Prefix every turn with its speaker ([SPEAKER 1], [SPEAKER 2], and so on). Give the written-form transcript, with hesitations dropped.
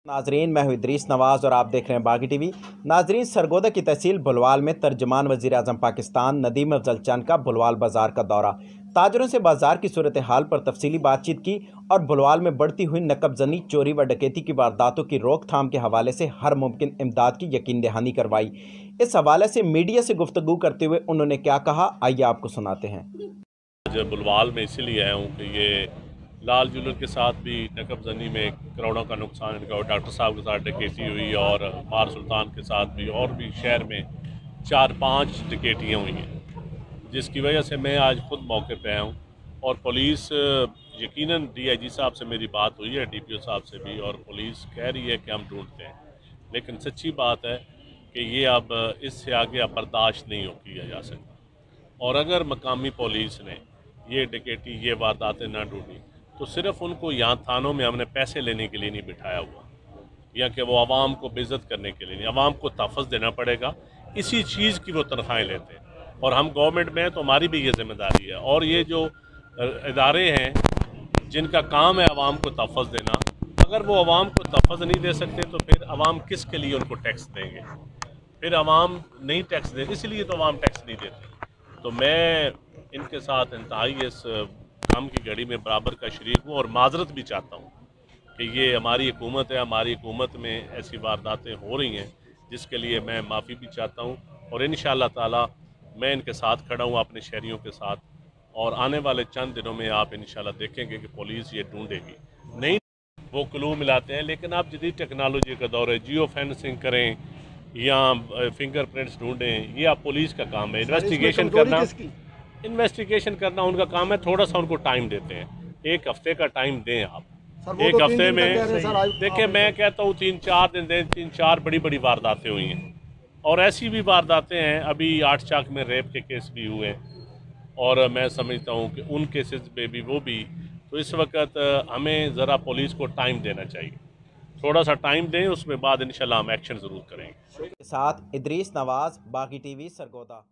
[SPEAKER 1] नाजरीन, मैं हूं इदरीस नवाज और आप देख रहे हैं बागी टीवी। नाजरीन, सरगोदा की तहसील बुलवाल में तर्जमान वज़ीर आज़म पाकिस्तान नदीम अफजल चंद का बुलवाल बाजार का दौरा। ताजरों से बाजार की सूरत हाल पर तफसीली बातचीत की और बुलवाल में बढ़ती हुई नकबजनी, चोरी व डकैती की वारदातों की रोकथाम के हवाले से हर मुमकिन इमदाद की यकीन दहानी करवाई। इस हवाले से मीडिया से गुफ्तगू करते हुए उन्होंने क्या कहा, आइए आपको सुनाते हैं।
[SPEAKER 2] आज बुलवाल में इसीलिए आया हूँ कि ये लाल जुलूस के साथ भी नकबजनी में करोड़ों का नुकसान इनका, और डॉक्टर साहब के साथ डकैती हुई और मार सुल्तान के साथ भी, और भी शहर में 4-5 डकैतियाँ हुई हैं, जिसकी वजह से मैं आज खुद मौके पे आया हूँ। और पुलिस, यकीनन DIG साहब से मेरी बात हुई है, DPO साहब से भी, और पुलिस कह रही है कि हम ढूंढते हैं, लेकिन सच्ची बात है कि ये अब इससे आगे अब बर्दाश्त नहीं किया जा सकता। और अगर मकामी पुलिस ने ये डकैती, ये वारदातें ना ढूंढी तो सिर्फ उनको यहाँ थानों में हमने पैसे लेने के लिए नहीं बिठाया हुआ, या कि वो आवाम को बेइज्जत करने के लिए नहीं। आवाम को तहफ़्फ़ुज़ देना पड़ेगा, इसी चीज़ की वो तनख्वाहें लेते हैं, और हम गवर्नमेंट में हैं तो हमारी भी ये जिम्मेदारी है। और ये जो इदारे हैं जिनका काम है आवाम को तहफ़्फ़ुज़ देना, अगर वो आवाम को तहफ़्फ़ुज़ नहीं दे सकते तो फिर आवाम किस के लिए उनको टैक्स देंगे? फिर आवाम नहीं टैक्स देंगे, इसलिए तो आवाम टैक्स नहीं देते। तो मैं इनके साथ इंतहाई इस काम की घड़ी में बराबर का शरीक हूँ, और माजरत भी चाहता हूँ कि ये हमारी हुकूमत है, हमारी हुकूमत में ऐसी वारदातें हो रही हैं जिसके लिए मैं माफ़ी भी चाहता हूँ। और इंशाअल्लाह ताला मैं इनके साथ खड़ा हूँ, अपने शहरियों के साथ, और आने वाले चंद दिनों में आप इंशाअल्लाह देखेंगे कि पुलिस ये ढूंढेगी। नहीं, वो क्लू मिलाते हैं, लेकिन आप जदीद टेक्नोलॉजी का दौर है, जियो फेंसिंग करें या फिंगरप्रिंट्स ढूंढें, ये आप पुलिस का काम है। इन्वेस्टिगेशन करना उनका काम है। थोड़ा सा उनको टाइम देते हैं, 1 हफ्ते का टाइम दें आप। एक
[SPEAKER 3] तो
[SPEAKER 2] हफ्ते में देखिए, मैं कहता हूँ 3-4 दिन दें। 3-4 बड़ी बड़ी वारदातें हुई हैं, और ऐसी भी वारदातें हैं, अभी 8 चाक में रेप के केस भी हुए हैं, और मैं समझता हूँ कि उन केसेस पे भी वो भी। तो इस वक्त हमें ज़रा पुलिस को टाइम देना चाहिए, थोड़ा सा टाइम दें, उसके बाद इंशाल्लाह हम एक्शन ज़रूर करेंगे।
[SPEAKER 1] साथ इदरीस नवाज, बागी टीवी, सरगोदा।